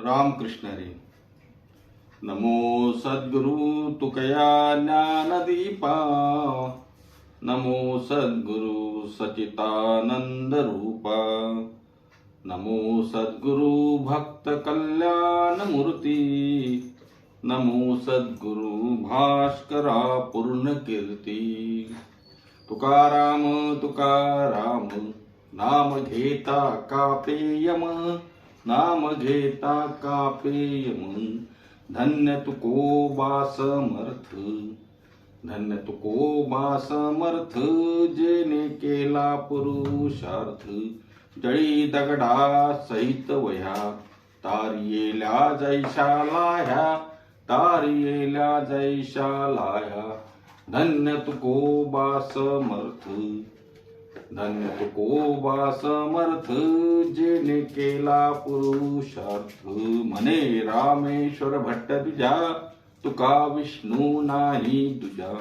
रामकृष्ण हरी. नमो सद्गुरु तुकया ज्ञानदीपा. नमो सद्गुरु सचितानंद रूपा. नमो सद्गुरु भक्त कल्याण मूर्ती. नमो सद्गुरु भास्करा पूर्ण कीर्ती. तुकाराम तुकाराम नाम घेता कापेयम. नाम घेता कापेयम. धन्य तुकोबा समर्थ. धन्य तुकोबा समर्थ. जेने केला पुरुषार्थ. जळी दगडा सहित वह्या. तारियेल्या जैशा लाह्या. तारियेल्या जैशा लाह्या. धन्य तुकोबा समर्थ. धन्य तुकोबा समर्थ. जेने केला पुरुषार्थ. म्हणे रामेश्वर भट्ट तुझ्या. तुका विष्णू नाही तुझ्या.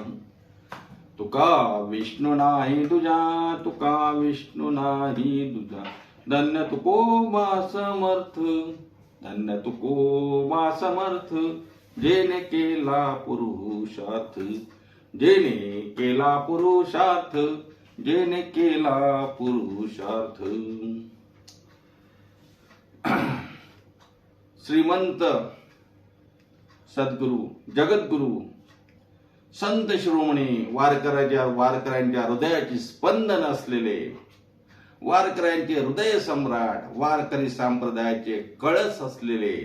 तुका विष्णू नाही तुझ्या. तुका विष्णू नाही तुझ्या. धन्य तुकोबा समर्थ. धन्य तुकोबा समर्थ. जेने केला पुरुषार्थ. जेने केला पुरुषार्थ. जेने केला पुरुषार्थ. श्रीमंत सद्गुरु जगद्गुरु संत शिरोमणी वारकऱ्यांच्या हृदयाची स्पंदन असलेले, वारकऱ्यांचे हृदय सम्राट, वारकरी संप्रदायाचे कळस असलेले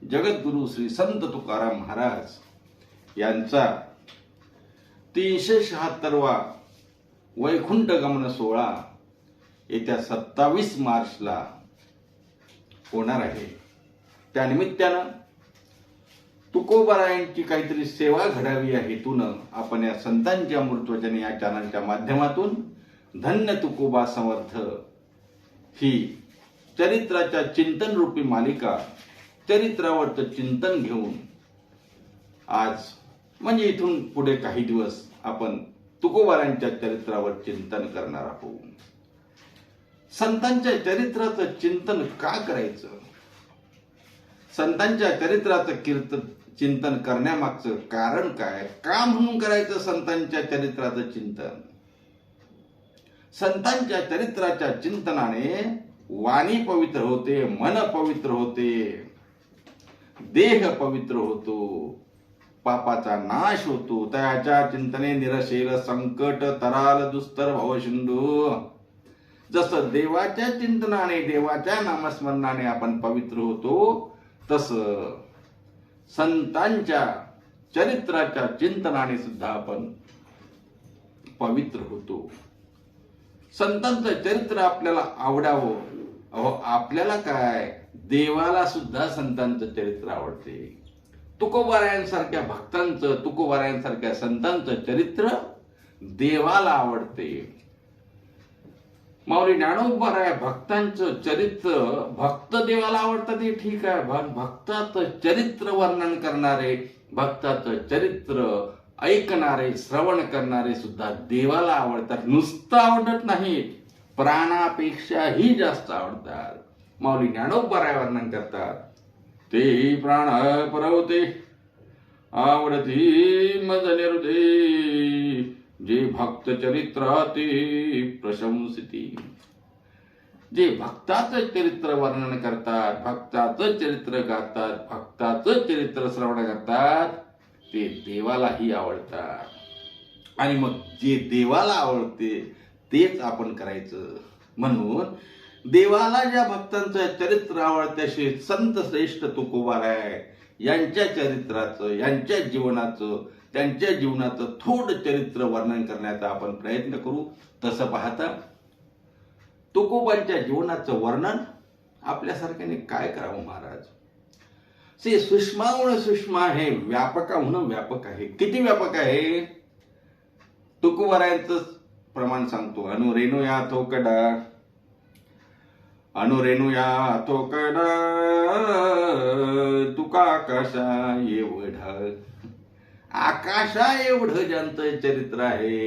जगद्गुरु श्री संत तुकाराम महाराज यांचा 376वा वैकुंठ गमन सोहळा येत्या 27 मार्चला होणार आहे. त्या निमित्तानं तुकोबारायांची काहीतरी सेवा घडावी या हेतून आपण या संतांच्या अमृतवचन या चॅनलच्या माध्यमातून धन्य तुकोबा समर्थ ही चरित्राच्या चिंतन रूपी मालिका, चरित्रावरचं चिंतन घेऊन आज म्हणजे इथून पुढे काही दिवस आपण तुकोबारायांच्या चरित्रावर चिंतन करणार आहोत. संतांच्या चरित्राचं चिंतन का करायचं? संतांच्या चरित्राचं चिंतन करण्यामागचं कारण काय? का म्हणून करायचं संतांच्या चरित्राचं चिंतन? संतांच्या चरित्राच्या चिंतनाने वाणी पवित्र होते, मन पवित्र होते, देह पवित्र होतो, पापाचा नाश होतो. त्याच्या चिंतने निरशेल संकट तराल दुस्तर भवसिंधू. जसं देवाच्या चिंतनाने, देवाच्या नामस्मरणाने आपण पवित्र होतो, तसं संतांच्या चरित्राच्या चिंतनाने सुद्धा आपण पवित्र होतो. संतांचं चरित्र आपल्याला आवडावं. अहो आपल्याला काय, देवाला सुद्धा संतांचं चरित्र आवडते. तुकोबारायांसारख्या भक्तांचं, तुकोबारायांसारख्या संतांचं चरित्र देवाला आवडते. माऊली ज्ञानोबाराय भक्तांचं चरित्र, भक्त देवाला आवडतं ते ठीक आहे, भक्ताचं चरित्र वर्णन करणारे, भक्ताचं चरित्र ऐकणारे, श्रवण करणारे सुद्धा देवाला आवडतात. नुसतं आवडत नाही, प्राणापेक्षाही जास्त आवडतात. माऊली ज्ञानोबाराय वर्णन करतात, ते प्राण परवते आवडती मज निरुदे. जे भक्त चरित्राती प्रशंसिती. जे भक्ताचं चरित्र वर्णन करतात, भक्ताचं चरित्र गातात, भक्ताचं चरित्र श्रवण करतात, ते देवालाही आवडतात. आणि मग जे देवाला आवडते तेच आपण करायचं. म्हणून देवाला ज्या भक्तांचं चरित्र आवडत्याशी संत श्रेष्ठ तुकोबाराय यांच्या चरित्राचं, यांच्या जीवनाचं, त्यांच्या जीवनाचं थोडं चरित्र वर्णन करण्याचा आपण प्रयत्न करू. तसं पाहता तुकोबांच्या जीवनाचं वर्णन आपल्यासारख्याने काय करावं महाराज? से सूक्ष्माहून सूक्ष्म आहे, व्यापकाहून व्यापक आहे. किती व्यापक आहे? तुकोबारायांचं प्रमाण सांगतो. अनुरेणू या थोकडा, अनुरेणू या थोकडा, तुका आकाशा एवढा. आकाशा एवढं ज्यांचं चरित्र आहे,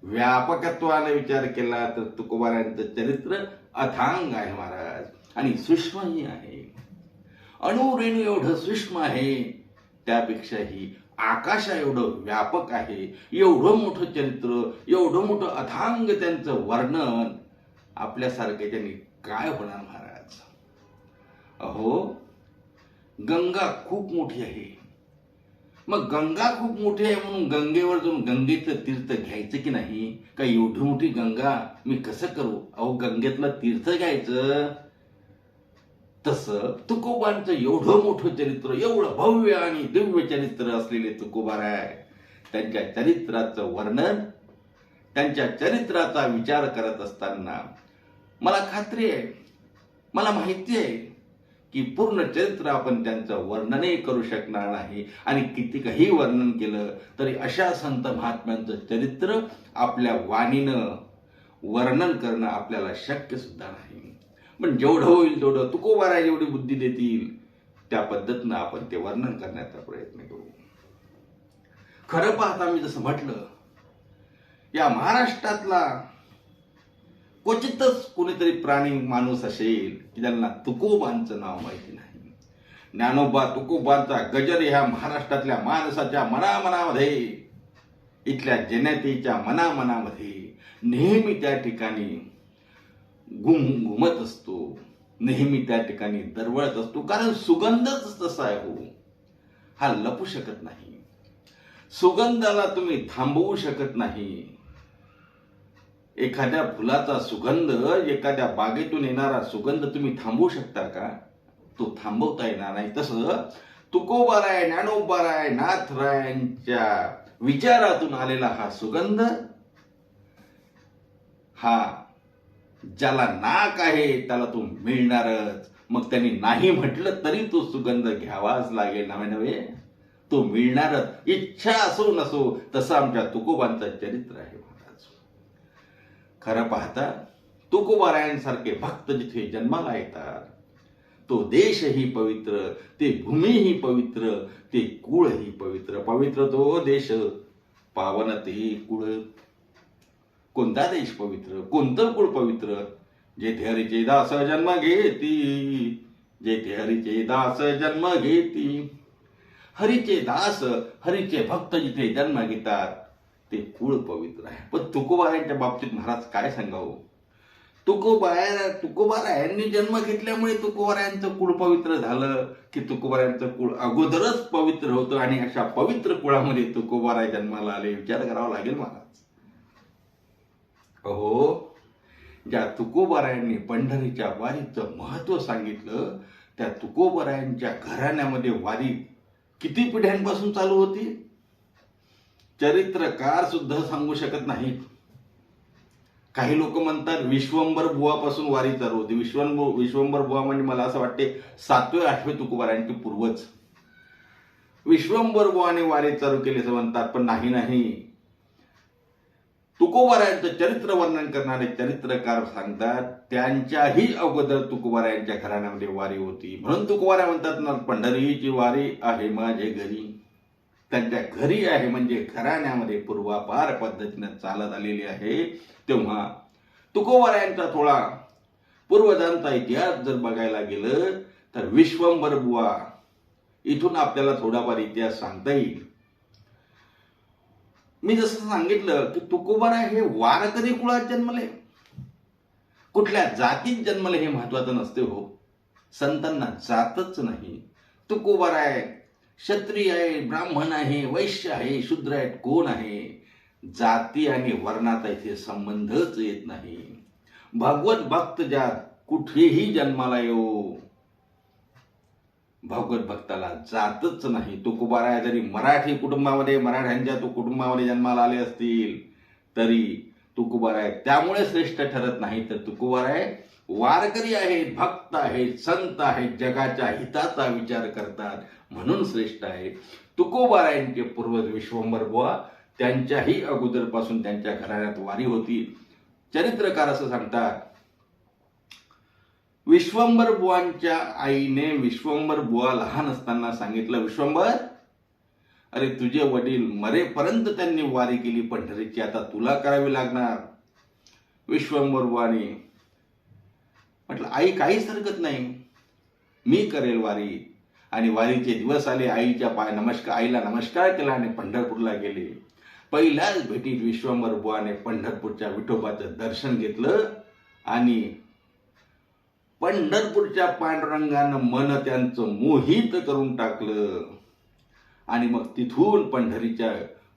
व्यापकत्वाने विचार केला तर तुकोबारायांचं चरित्र अथांग आहे महाराज, आणि सूक्ष्मही आहे. अणुरेणू एवढं सूक्ष्म आहे, त्यापेक्षाही आकाशा एवढं व्यापक आहे. एवढं मोठं चरित्र, एवढं मोठं अथांग त्यांचं वर्णन आपल्यासारखे त्यांनी काय होणार महाराज? अहो, गंगा खूप मोठी आहे. मग गंगा खूप मोठी आहे म्हणून गंगेवर जाऊन गंगेचं तीर्थ घ्यायचं की नाही? का एवढी मोठी गंगा मी कसं करू? अहो, गंगेतलं तीर्थ घ्यायचं. तसं तुकोबांचं एवढं मोठं चरित्र, एवढं भव्य आणि दिव्य चरित्र असलेले तुकोबाराय, त्यांच्या चरित्राचं वर्णन, त्यांच्या चरित्राचा विचार करत असताना मला खात्री आहे, मला माहिती आहे की पूर्ण चरित्र आपण त्यांचं वर्णनही करू शकणार नाही. आणि किती काही वर्णन केलं तरी अशा संत महात्म्यांचं चरित्र आपल्या वाणीनं वर्णन करणं आपल्याला शक्य सुद्धा नाही. पण जेवढं होईल तेवढं तुकोबाराय जेवढी बुद्धी देतील त्या पद्धतीनं आपण ते वर्णन करण्याचा प्रयत्न करू. खरं पाहता मी जसं म्हटलं, या महाराष्ट्रातला क्वचितच कोणीतरी प्राणी माणूस असेल की ज्यांना तुकोबांचं नाव माहिती नाही. ज्ञानोबा तुकोबांचा गजर ह्या महाराष्ट्रातल्या माणसाच्या मनामनामध्ये, इथल्या जनतेच्या मनामनामध्ये नेहमी त्या ठिकाणी घुमत असतो, नेहमी त्या ठिकाणी दरवळत असतो. कारण सुगंधच तसा आहे हो, हा लपू शकत नाही. सुगंधाला तुम्ही थांबवू शकत नाही. एखाद्या फुलाचा सुगंध, एखाद्या बागेतून येणारा सुगंध तुम्ही थांबवू शकता का? तो थांबवता येणार नाही. तसं तुकोबाराय, ज्ञानोबाराय, नाथरायांच्या विचारातून आलेला हा सुगंध, हा ज्याला नाक आहे त्याला तो मिळणारच. मग त्यांनी नाही म्हटलं तरी तो सुगंध घ्यावाच लागेल नव्हे, तो मिळणारच. इच्छा असो नसो, तसं आमच्या तुकोबांचं चरित्र आहे महाराज. खरं पाहता तुकोबारायांसारखे भक्त जिथे जन्माला येतात, तो देशही पवित्र, ते भूमीही पवित्र, ते कुळही पवित्र. पवित्र तो देश, पावन ते कुळ. कोणता देश पवित्र, कोणतं कुळ पवित्र? जेथे हरीचे दास जन्म घेती, जेथे हरीचे दास जन्म घेती. हरीचे दास, हरीचे भक्त जिथे जन्म घेतात ते कुळ पवित्र आहे. पण तुकोबारायांच्या बाबतीत महाराज काय सांगावं? तुकोबारायांनी जन्म घेतल्यामुळे तुकोबारायांचं कुळ पवित्र झालं की तुकोबारायांचं कुळ अगोदरच पवित्र होतं आणि अशा पवित्र कुळामध्ये तुकोबाराय जन्माला आले? विचार करावा लागेल महाराज. अहो, ज्या तुकोबारायांनी पंढरीच्या वारीचं महत्व सांगितलं, त्या तुकोबारायांच्या घराण्यामध्ये वारी किती पिढ्यांपासून चालू होती चरित्रकार सुद्धा सांगू शकत नाहीत. काही लोक म्हणतात विश्वंभर बुवापासून वारी चालू होती. विश्वंभर बुवा म्हणजे मला असं वाटते 7वे 8वे तुकोबारायांचे पूर्वज विश्वंभर बुवाने वारी चालू केली असं म्हणतात. पण नाही, तुकोबारायांचं चरित्र वर्णन करणारे चरित्रकार सांगतात त्यांच्याही अगोदर तुकोबारायांच्या घराण्यामध्ये वारी होती. म्हणून तुकोबाराय म्हणतात ना, पंढरीची वारी आहे माझे घरी. त्यांच्या घरी आहे म्हणजे घराण्यामध्ये पूर्वापार पद्धतीने चालत आलेली आहे. तेव्हा तुकोबारायांचा थोडा पूर्वजांचा इतिहास जर बघायला गेलं तर विश्वंभर बुवा इथून आपल्याला थोडाफार इतिहास सांगता येईल. मी जसं सांगितलं की तुकोबाराय हे वारकरी कुळात जन्मले, कुठल्या जातीत जन्मले हे महत्वाचं नसते हो. संतांना जातच नाही. तुकोबाराय क्षत्रिय आहे, ब्राह्मण आहे, वैश्य आहे, शूद्र आहेत, कोण आहे, जाती आणि वर्णाचा इथे संबंधच येत नाही. भगवत भक्त ज्या कुठेही जन्माला येऊ, भगवत भक्ताला जातच नाही. तुकोबाराय जरी मराठी कुटुंबामध्ये, मराठ्यांच्या कुटुंबामध्ये जन्माला आले असतील तरी तुकोबाराय त्यामुळे श्रेष्ठ ठरत नाही. तर तुकोबाराय वारकरी आहेत, भक्त आहेत, संत आहेत, जगाच्या हिताचा विचार करतात म्हणून श्रेष्ठ आहे. तुकोबारायांचे पूर्वज विश्वंभर बुवा, त्यांच्याही अगोदरपासून त्यांच्या घराण्यात वारी होती. चरित्रकार असं सांगतात, विश्वंभर बुवांच्या आईने विश्वंभर बुवा लहान असताना सांगितलं, विश्वंभर, अरे तुझे वडील मरेपर्यंत त्यांनी वारी केली पंढरीची, आता तुला करावी लागणार. विश्वंभर बुवाने म्हटलं, आई काहीच हरकत नाही, मी करेल वारी. आणि वारीचे दिवस आले. आईला नमस्कार केला आणि पंढरपूरला गेले. पहिल्याच भेटीत विश्वंभर बुवाने पंढरपूरच्या विठोबाचं दर्शन घेतलं आणि पंढरपूरच्या पांडुरंगानं मन त्यांचं मोहित करून टाकलं. आणि मग तिथून पंढरीच्या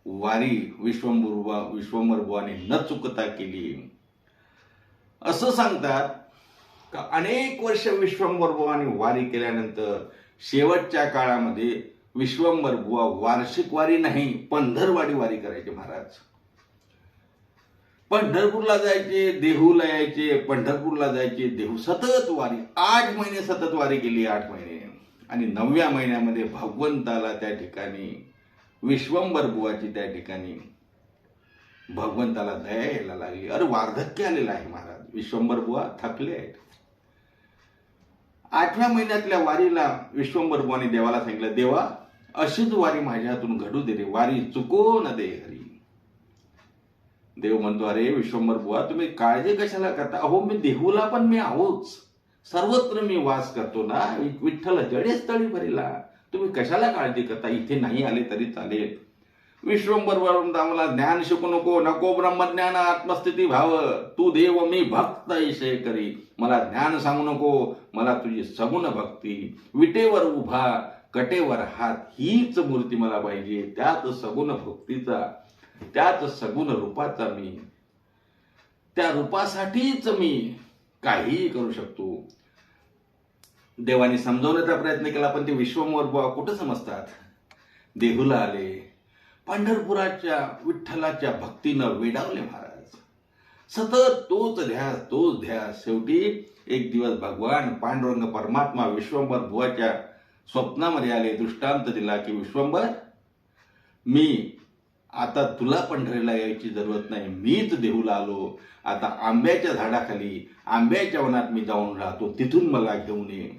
वारी विश्वंभर बुवाने न चुकता केली. असं सांगतात का अनेक वर्ष विश्वंभर बुवाने वारी केल्यानंतर शेवटच्या काळामध्ये विश्वंभर बुवा वार्षिक वारी नाही, पंधरवाडी वारी करायचे महाराज. पंढरपूरला जायचे, देहूला यायचे, पंढरपूरला जायचे, देहू, सतत वारी. 8 महिने सतत वारी केली, 8 महिने. आणि 9व्या महिन्यामध्ये भगवंताला त्या ठिकाणी विश्वंभर बुवाची त्या ठिकाणी भगवंताला दया यायला लागली. अरे वार्धक्य आलेलं आहे महाराज, विश्वंभर बुवा थकले आहेत. 8व्या महिन्यातल्या वारीला विश्वंभर बुवाने देवाला सांगितलं, देवा अशीच वारी माझ्या हातून घडू दे रे, वारी चुको न दे हरी. देव म्हणतो, अरे विश्वंभर बुवा तुम्ही काळजी कशाला करता? अहो मी देहूला पण मी आहोच, सर्वत्र मी वास करतो ना, विठ्ठल जडे स्थळी भरिला, तुम्ही कशाला काळजी करता? इथे नाही आले तरी चालेल. विश्वंभर बुवा मला ज्ञान शिकू नको, नको ब्रह्मज्ञान आत्मस्थिती भाव, तू देव मी भक्त ऐसे करी. मला ज्ञान सांगू नको, मला तुझी सगुण भक्ती, विटेवर उभा कटेवर हात हीच मूर्ती मला पाहिजे. त्यात सगुण भक्तीचा, त्यात सगुण रूपाचा मी, त्या रूपासाठीच मी काहीही करू शकतो. देवाने समजवण्याचा प्रयत्न केला, पण ते विश्वंभर बुवा कुठं समजतात. देहूला आले, पंढरपुराच्या विठ्ठलाच्या भक्तीनं वेडावले महाराज. सतत तोच ध्यास. शेवटी एक दिवस भगवान पांडुरंग परमात्मा विश्वंभर बुवाच्या स्वप्नामध्ये आले, दृष्टांत दिला की विश्वंभर, मी आता तुला पंढरीला यायची जरूरत नाही, मीच देहूला आलो. आता आंब्याच्या झाडाखाली, आंब्याच्या वनात मी जाऊन राहतो, तिथून मला घेऊन ये.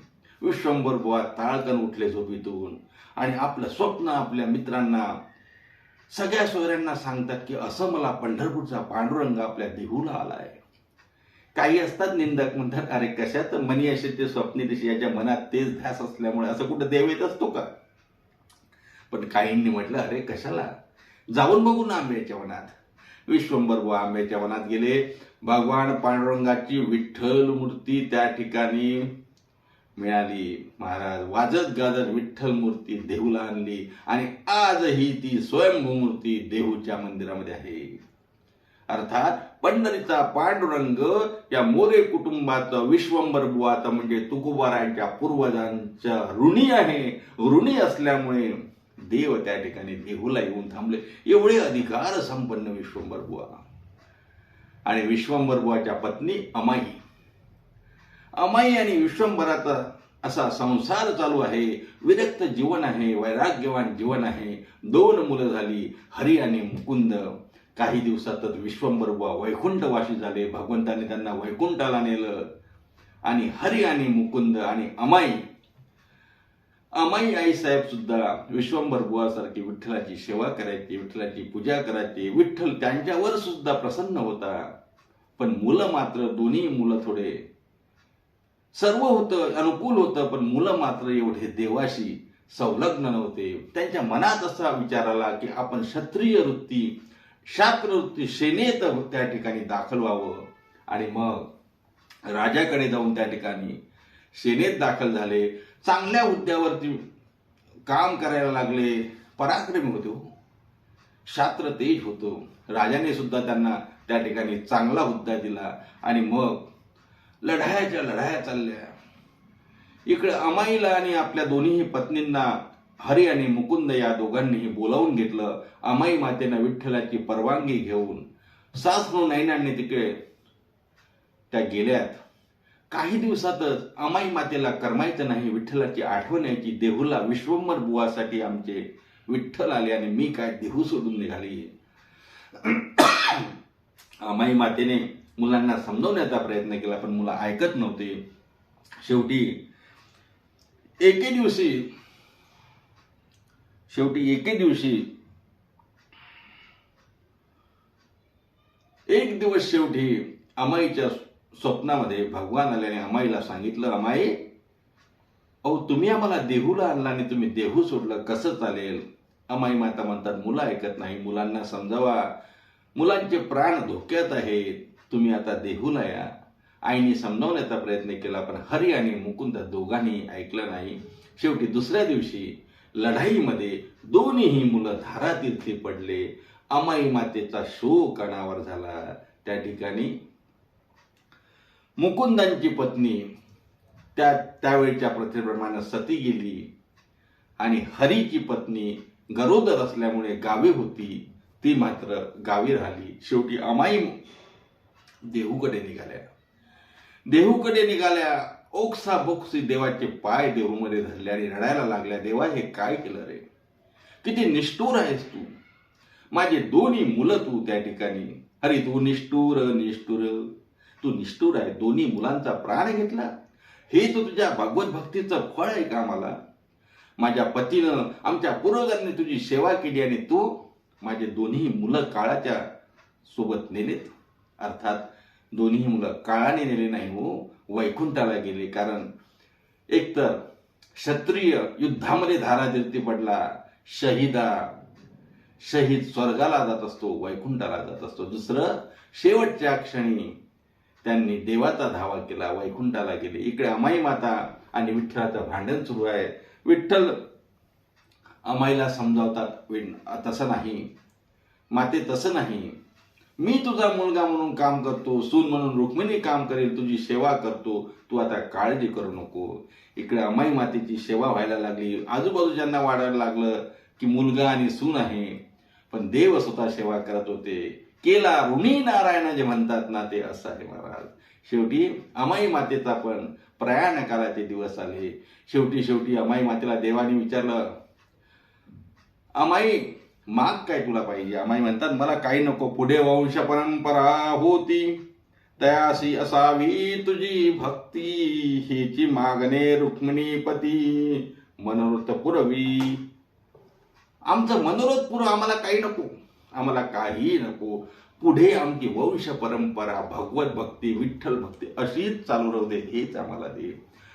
विश्वंभर बुवा ताळकन उठले झोपेतून आणि आपलं स्वप्न आपल्या मित्रांना, सगळ्या सोयऱ्यांना सांगतात की असं मला पंढरपूरचा पांडुरंग आपल्या देहूला आलाय. काही असतात निंदक, म्हणतात अरे कशात मनी असे ते स्वप्नी तशी, याच्या मनात तेच ध्यास असल्यामुळे असं कुठं देव येत असतो का? पण काहींनी म्हटलं अरे कशाला, जाऊन बघू ना आंब्याच्या वनात. विश्वंभर बुवा आंब्याच्या वनात गेले. भगवान पांडुरंगाची विठ्ठल मूर्ती त्या ठिकाणी मिळाली. महाराज वाजत गाजत विठ्ठल मूर्ती देहूला आणली आणि आजही ती स्वयंभू मूर्ती देहूच्या मंदिरामध्ये आहे. अर्थात पंढरीचा पांडुरंग या मोरे कुटुंबाचं विश्वंभर बुवाचा म्हणजे तुकोबारायांच्या पूर्वजांच्या ऋणी आहे. ऋणी असल्यामुळे देव त्या ठिकाणी देहूला येऊन थांबले. एवढे अधिकार संपन्न विश्वंभर बुवा. आणि विश्वंभर बुवाच्या पत्नी अमाई आणि विश्वंभराचा असा संसार चालू आहे. विरक्त जीवन आहे, वैराग्यवान जीवन आहे. 2 मुलं झाली, हरी आणि मुकुंद. काही दिवसातच विश्वंभर बुवा वैकुंठवासी झाले. भगवंताने त्यांना वैकुंठाला नेलं. आणि हरी आणि मुकुंद आणि अमाई आई साहेब सुद्धा विश्वंभर बुवासारखी विठ्ठलाची सेवा करायची, विठ्ठलाची पूजा करायची. विठ्ठल त्यांच्यावर सुद्धा प्रसन्न होता. पण मुलं मात्र, दोन्ही मुलं थोडे, सर्व होतं, अनुकूल होतं, पण मुलं मात्र एवढे देवाशी संलग्न नव्हते. त्यांच्या मनात असा विचार आला की आपण क्षत्रिय वृत्ती, शास्त्र वृत्ती सेनेत त्या ठिकाणी दाखल व्हावं. आणि मग राजाकडे जाऊन त्या ठिकाणी सेनेत दाखल झाले. चांगल्या हुद्द्यावरती काम करायला लागले. पराक्रमी होते, शास्त्र तेज होतो. राजाने सुद्धा त्यांना त्या ठिकाणी चांगला हुद्दा दिला. आणि मग लढाया चालल्या. इकडे अमाईला आणि आपल्या दोन्ही पत्नींना हरी आणि मुकुंद या दोघांनीही बोलावून घेतलं. अमाई मातेनं विठ्ठलाची परवानगी घेऊन सासू नैनांनी तिकडे त्या गेल्यात. काही दिवसातच अमाई मातेला करमायचं नाही, विठ्ठलाची आठवण यायची. देहूला विश्वंभर बुवासाठी आमचे विठ्ठल आले आणि मी काय देहू सोडून निघाली. अमाई मातेने मुलांना समजवण्याचा प्रयत्न केला, पण मुलं ऐकत नव्हते. शेवटी एके दिवशी एक दिवस शेवटी अमाईच्या स्वप्नामध्ये भगवान आल्याने अमाईला सांगितलं, अमाई अहो तुम्ही आम्हाला देहूला आणला आणि तुम्ही देहू सोडलं, कसं चालेल? अमाई माता म्हणतात, मुलं ऐकत नाही, मुलांना समजावा, मुलांचे प्राण धोक्यात आहेत, तुम्ही आता देहूला या. आईने समजावण्याचा प्रयत्न केला, पण हरी आणि मुकुंद दोघांनी ऐकलं नाही. शेवटी दुसऱ्या दिवशी लढाईमध्ये दोन्हीही मुलं धारातीर्थी पडले. अमाई मातेचा शोक अनावर झाला. त्या ठिकाणी मुकुंदांची पत्नी त्यावेळच्या प्रथेप्रमाणे सती गेली आणि हरीची पत्नी गरोदर असल्यामुळे गावी होती, ती मात्र गावी राहिली. शेवटी अमाई देहूकडे निघाल्या. ओक्सा बोक्सी देवाचे पाय देहूमध्ये धरले आणि रडायला लागल्या, देवा हे काय केलं रे? किती निष्ठुर आहेस तू, माझे दोन्ही मुलं तू त्या ठिकाणी. अरे तू निष्ठुर तू निष्ठुर आहे, दोन्ही मुलांचा प्राण घेतला. हे तू तुझ्या भगवत भक्तीचं फळ आहे का? मला माझ्या पतीनं, आमच्या पूर्वजांनी तुझी सेवा केली आणि तू माझे दोन्ही मुलं काळाच्या सोबत नेलेत. अर्थात दोन्ही मुलं काळाने नेले नाही हो, वैकुंठाला गेले. कारण एकतर क्षत्रिय युद्धामध्ये धारातीर्थी पडला, शहीद स्वर्गाला जात असतो, वैकुंठाला जात असतो. दुसरं, शेवटच्या क्षणी त्यांनी देवाचा धावा केला, वैकुंठाला गेले. इकडे अमाई माता आणि विठ्ठलाचं भांडण सुरू आहे. विठ्ठल अमाईला समजावतात, तसं नाही माते, तसं नाही, मी तुझा मुलगा म्हणून काम करतो, सून म्हणून रुक्मिणी काम करेल, तुझी सेवा करतो, तू आता काळजी करू नको. इकडे अमाई मातेची सेवा व्हायला लागली. आजूबाजूच्यांना वाढायला लागलं की मुलगा आणि सून आहे, पण देव स्वतः सेवा करत होते. केला ऋणी नारायण जे म्हणतात ना, ते असं आहे महाराज. शेवटी अमाई मातेचा पण प्रयाण कालाचे दिवस आले. शेवटी अमाई मातेला देवाने विचारलं, अमाई माग काय तुला पाहिजे? अमाई म्हणतात, मला काही नको, पुढे वंश परंपरा होती, तयासी असावी तुझी भक्ती, हेची मागणे रुक्मिणीपती, मनोरथ पुरवी. आमचं मनोरथ पुरव, आम्हाला काही नको, आम्हाला काही नको. पुढे आमची वंश परंपरा, भगवत भक्ती, विठ्ठल भक्ती अशीच चालू राहू दे, हेच आम्हाला दे.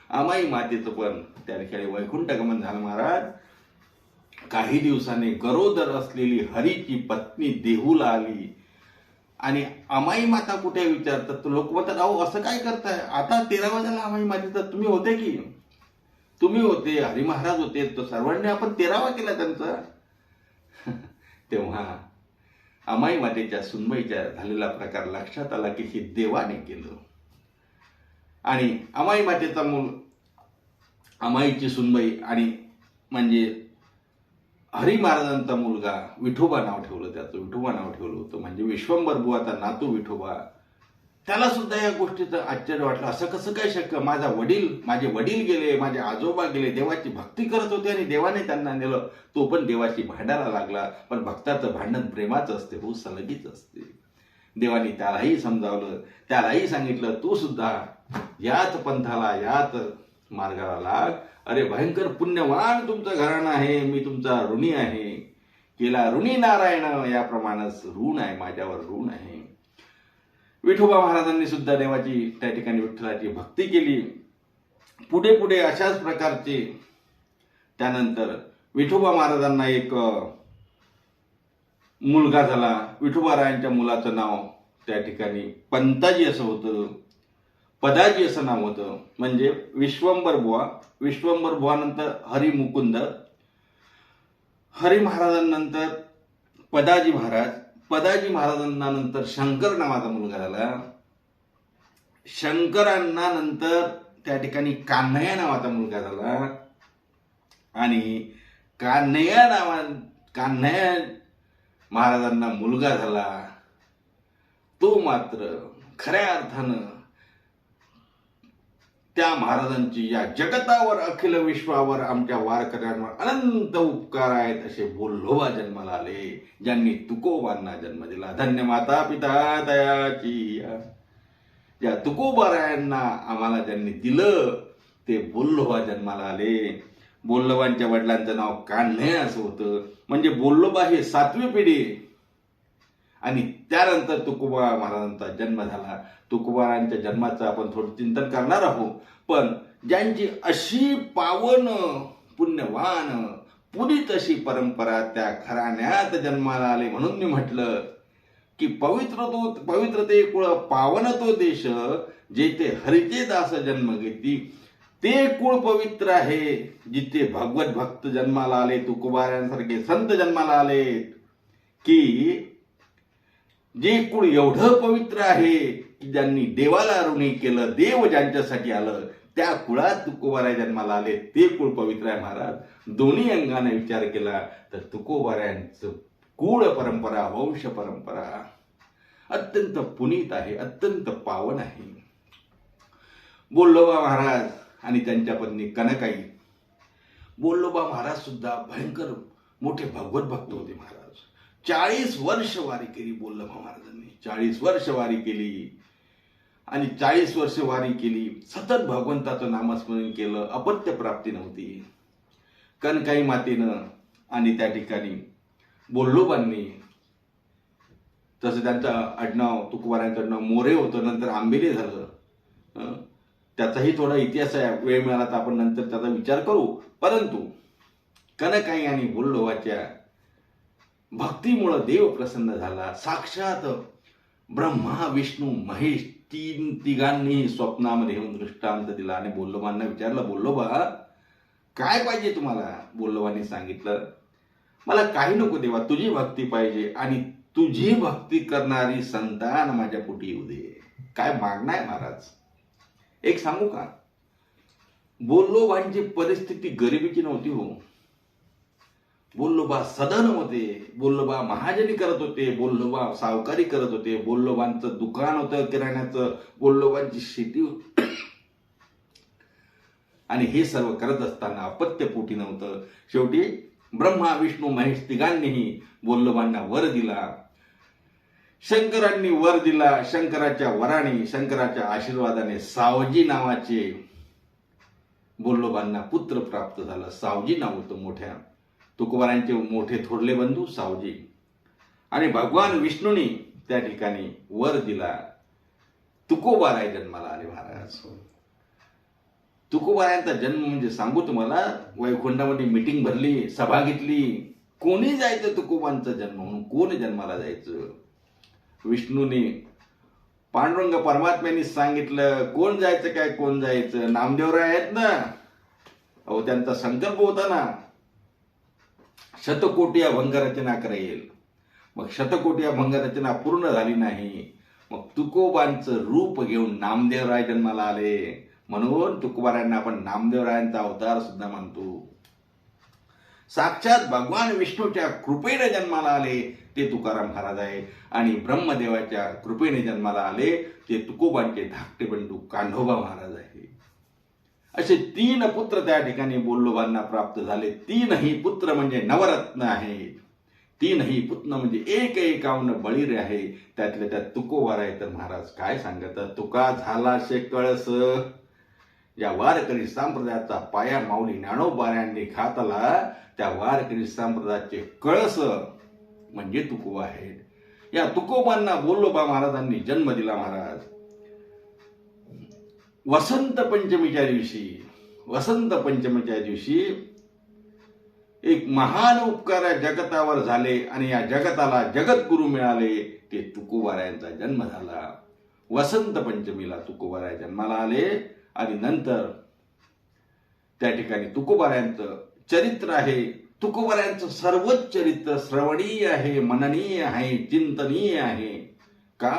अमाई मातेचं पण त्या ठिकाणी वैकुंठ गमन झालं महाराज. काही दिवसांनी गरोदर असलेली हरीची पत्नी देहूला आली आणि अमाई माता कुठे विचारतात. लोक म्हणतात, अहो असं काय करताय? आता 13वा झाला अमाई मातेचा, तुम्ही होते की? तुम्ही होते, हरी महाराज होते, तो सर्वांनी आपण 13वा केला त्यांचा. तेव्हा अमाई मातेच्या सुनबाईच्या झालेला प्रकार लक्षात आला की हे देवाने केलं. आणि अमाई मातेचा मूल, अमाईची सुनबाई आणि म्हणजे हरी महाराजांचा मुलगा विठोबा नाव ठेवलं, त्याचं विठोबा नाव ठेवलं होतं. म्हणजे विश्वंभर बुवाचा नातू विठोबा. त्याला सुद्धा या गोष्टीचं आश्चर्य वाटलं, असं कसं काय शक्य? माझे वडील गेले, माझे आजोबा गेले, देवाची भक्ती करत होते आणि देवाने त्यांना नेलं. तो पण देवाशी भांडायला लागला. पण भक्ताचं भांडण प्रेमाचं असते हो, सलगीच असते. देवाने त्यालाही समजावलं, त्यालाही सांगितलं, तू सुद्धा याच पंथाला, याच मार्गाला लाग. अरे भयंकर पुण्यवान तुमचं घराणं आहे, मी तुमचा ऋणी आहे. केला ऋणी नारायण, याप्रमाणेच ऋण आहे, माझ्यावर ऋण आहे. विठोबा महाराजांनी सुद्धा देवाची, त्या ठिकाणी विठ्ठलाची भक्ती केली. पुढे अशाच प्रकारचे त्यानंतर विठोबा महाराजांना एक मुलगा झाला. विठोबारायांच्या मुलाचं नाव त्या ठिकाणी पंताजी असं होतं, पदाजी असं नाव होतं. म्हणजे विश्वंभर बुवा नंतर हरी मुकुंद, हरी महाराजांनंतर पदाजी महाराजांना नंतर शंकर नावाचा मुलगा झाला. शंकरांना नंतर त्या ठिकाणी कान्हैया नावाचा मुलगा झाला. आणि कान्हैया महाराजांना मुलगा झाला, तो मात्र खऱ्या अर्थानं त्या महाराजांची या जगतावर, अखिल विश्वावर, आमच्या वारकऱ्यांवर अनंत उपकार आहेत. असे बोल्लोबा जन्माला आले, ज्यांनी तुकोबांना जन्म दिला. धन्य माता पिता दयाची, या तुकोबारायांना आम्हाला ज्यांनी दिलं ते बोल्लोबा जन्माला आले. बोल्लोबांच्या वडिलांचं नाव कान्हैया असं होतं. म्हणजे बोल्लोबा ही 7वी पिढी. आणि त्यानंतर तुकोबा महाराजांचा जन्म झाला. तुकोबारायांच्या जन्माचं आपण थोडं चिंतन करणार आहोत. पण ज्यांची अशी पावन पुण्यवान पुनीत अशी परंपरा त्या घराण्यात जन्माला आले. म्हणून मी म्हटलं की पवित्र ते कुळ पावन तो देश, जेथे हरिचे दास जन्म घेती ते कुळ पवित्र आहे. जिथे भगवत भक्त जन्माला आले, तुकोबारायांसारखे संत जन्माला आले, की जे कुळ एवढं पवित्र आहे की ज्यांनी देवाला ऋणी केलं, देव ज्यांच्यासाठी आलं, त्या कुळात तुकोबाराय जन्माला आले, ते कुळ पवित्र आहे. महाराज दोन्ही अंगाने विचार केला तर तुकोबारायांचं कुळ परंपरा, वंश परंपरा अत्यंत पुनीत आहे, अत्यंत पावन आहे. बोल्लोबा महाराज आणि त्यांच्या पत्नी कनकाई. बोल्लोबा महाराज सुद्धा भयंकर मोठे भगवत भक्त होते. महाराज 40 वर्ष वारी केली बोल्लोबा महाराजांनी. 40 वर्ष वारी केली आणि 40 वर्ष वारी केली, सतत भगवंताचं नामस्मरण केलं. अपत्य प्राप्ती नव्हती. कनकाई मातेनं आणि त्या ठिकाणी बोल्लोबांनी, तसं त्यांचं आडनाव तुकोबारायांचं आडनाव मोरे होतं, नंतर आंबेले झालं. त्याचाही थोडा इतिहास आहे, वेळ मिळाला तर आपण नंतर त्याचा विचार करू. परंतु कनकाई आणि बोल्लोबाच्या भक्तीमुळं देव प्रसन्न झाला. साक्षात ब्रह्मा विष्णू महेश तिघांनी स्वप्नामध्ये येऊन दृष्टांत दिला आणि बोल्लोबांना विचारलं, बोल्लोबा काय पाहिजे तुम्हाला? बोल्लोबांनी सांगितलं, मला काही नको देवा, तुझी भक्ती पाहिजे आणि तुझी भक्ती करणारी संतान माझ्या पोटी येऊ दे. काय मागणं आहे महाराज? एक सांगू का, बोल्लोबांची परिस्थिती गरिबीची नव्हती हो. बोल्लोबा सदन होते, बोल्लोबा महाजनी करत होते, बोल्लोबा सावकारी करत होते, बोल्लोबांचं दुकान होतं किराण्याचं, बोल्लोबांची शेती होती. आणि हे सर्व करत असताना अपत्य पोटी नव्हतं. शेवटी ब्रह्मा विष्णू महेश तिघांनीही बोल्लोबांना वर दिला. शंकरांनी वर दिला. शंकराच्या वराने, शंकराच्या आशीर्वादाने सावजी नावाचे बोल्लोबांना पुत्र प्राप्त झाला. सावजी नाव होतं मोठ्या तुकोबारायांचे मोठे थोरले बंधू सावजी. आणि भगवान विष्णूंनी त्या ठिकाणी वर दिला. तुकोबाराय जन्माला आले. महाराज तुकोबारायांचा जन्म म्हणजे सांगू तुम्हाला, वैकुंठामध्ये मीटिंग भरली, सभा घेतली, कोणी जायचं तुकोबांचा जन्म म्हणून, कोण जन्माला जायचं? विष्णूने पांडुरंग परमात्म्यांनी सांगितलं, कोण जायचं काय, कोण जायचं? नामदेवराय आहेत ना, अहो त्यांचा संकल्प होता ना, शतकोटी अभंगरचना करेल. मग शतकोटी अभंगरचना पूर्ण झाली नाही. मग तुकोबांचं रूप घेऊन नामदेवराय जन्माला आले. म्हणून तुकोबारायांना आपण नामदेवरायांचा अवतार सुद्धा म्हणतो. साक्षात भगवान विष्णूच्या कृपेने जन्माला आले ते तुकाराम महाराज आहे. आणि ब्रह्मदेवाच्या कृपेने जन्माला आले ते तुकोबांचे धाकटे बंधू कान्होबा महाराज आहे. असे 3 पुत्र त्या ठिकाणी बोल्लोबांना प्राप्त झाले. 3ही पुत्र म्हणजे नवरत्न आहे. 3ही पुत्र म्हणजे एक एकावन्न बळीर आहे. त्यातल्या त्यात तुकोबाराय तर महाराज काय सांगतात, तुका झाला शे कळस. या वारकरी संप्रदायाचा पाया माऊली ज्ञानोबारायांनी घातला. त्या वारकरी संप्रदायाचे कळस म्हणजे तुकोबा आहेत. या तुकोबांना बोल्लोबा महाराजांनी जन्म दिला. महाराज वसंत पंचमीच्या दिवशी एक महान उपकार जगतावर झाले आणि या जगताला जगद्गुरु मिळाले. ते तुकोबारायांचा जन्म झाला. वसंत पंचमीला तुकोबाराय जन्माला आले आणि नंतर त्या ठिकाणी तुकोबारायांचं चरित्र आहे. तुकोबारायांचं सर्वच चरित्र श्रवणीय आहे, मननीय आहे, चिंतनीय आहे. का?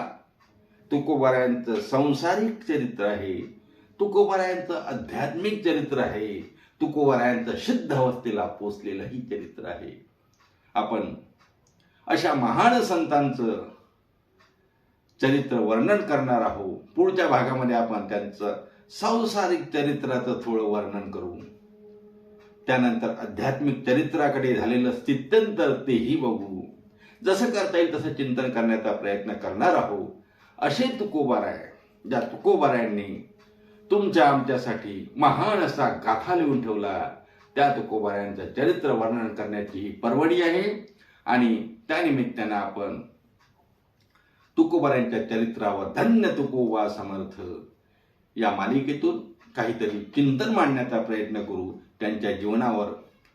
तुकोबारायांचं सांसारिक चरित्र आहे, तुकोबारायांचं आध्यात्मिक चरित्र आहे, तुकोबारायांचं सिद्ध अवस्थेला पोचलेलंही चरित्र आहे. आपण अशा महान संतांचं चरित्र वर्णन करणार आहोत. पुढच्या भागामध्ये आपण त्यांचं सांसारिक चरित्राचं थोडं वर्णन करू. त्यानंतर आध्यात्मिक चरित्राकडे झालेलं स्थित्यंतर तेही बघू. जसं करता येईल तसं चिंतन करण्याचा प्रयत्न करणार आहोत. असे तुकोबाराय, ज्या तुकोबारायांनी तुमच्या आमच्यासाठी महान असा गाथा लिहून ठेवला, त्या तुकोबारायांचं चरित्र वर्णन करण्याची ही पर्वणी आहे. आणि त्यानिमित्तानं आपण तुकोबारायांच्या चरित्रावर धन्य तुकोबा समर्थ या मालिकेतून काहीतरी चिंतन मांडण्याचा प्रयत्न करू, त्यांच्या जीवनावर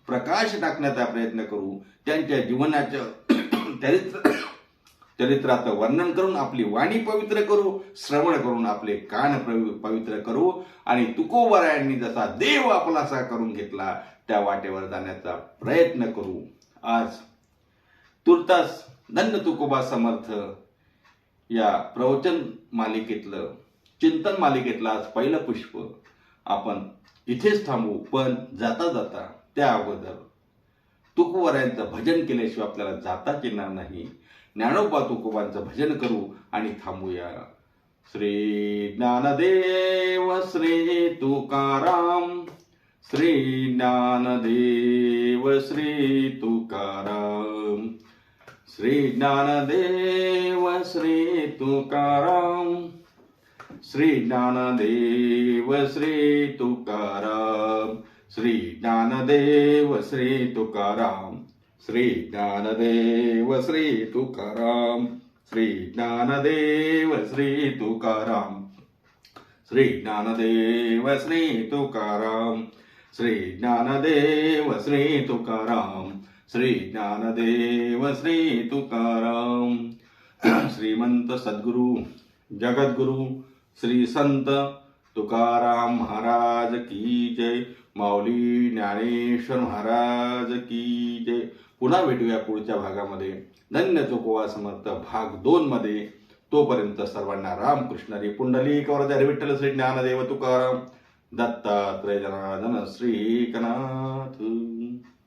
प्रकाश टाकण्याचा प्रयत्न करू, त्यांच्या जीवनाचं चरित्राचं वर्णन करून आपली वाणी पवित्र करू, श्रवण करून आपले कान पवित्र करू आणि तुकोबारायांनी जसा देव आपलासा करून घेतला त्या वाटेवर जाण्याचा प्रयत्न करू. आज तुर्तास धन्य तुकोबा समर्थ या प्रवचन मालिकेतलं, चिंतन मालिकेतलं आज पहिलं पुष्प आपण इथेच थांबू. पण जाता जाता त्या अगोदर तुकोबारायांचं भजन केल्याशिवाय आपल्याला जाताच येणार नाही. ज्ञानोबा तुकोबांचं भजन करू आणि थांबूया. श्री ज्ञानदेव श्री तुकाराम, श्री ज्ञानदेव श्री तुकाराम, श्री ज्ञानदेव श्री तुकाराम, श्री ज्ञानदेव श्री तुकाराम, श्री ज्ञानदेव श्री तुकाराम, श्री ज्ञानदेव श्री तुकाराम, श्री ज्ञानदेव श्री तुकाराम, श्री ज्ञानदेव श्री तुकाराम, श्री ज्ञानदेव श्री तुकाराम, श्री ज्ञानदेव श्री तुकाराम. श्रीमंत सद्गुरु जगद्गुरु श्री संत तुकाराम महाराज की जय. माऊली ज्ञानेश्वर महाराज की जय. पुन्हा भेटूया पुढच्या भागामध्ये धन्य तुकोबा समर्थ भाग 2 मध्ये. तोपर्यंत सर्वांना रामकृष्ण हरी. पुंडलिक वरद हरी विठ्ठल श्री ज्ञानदेव तुकाराम. दत्तात्रय जनार्दन श्री एकनाथ.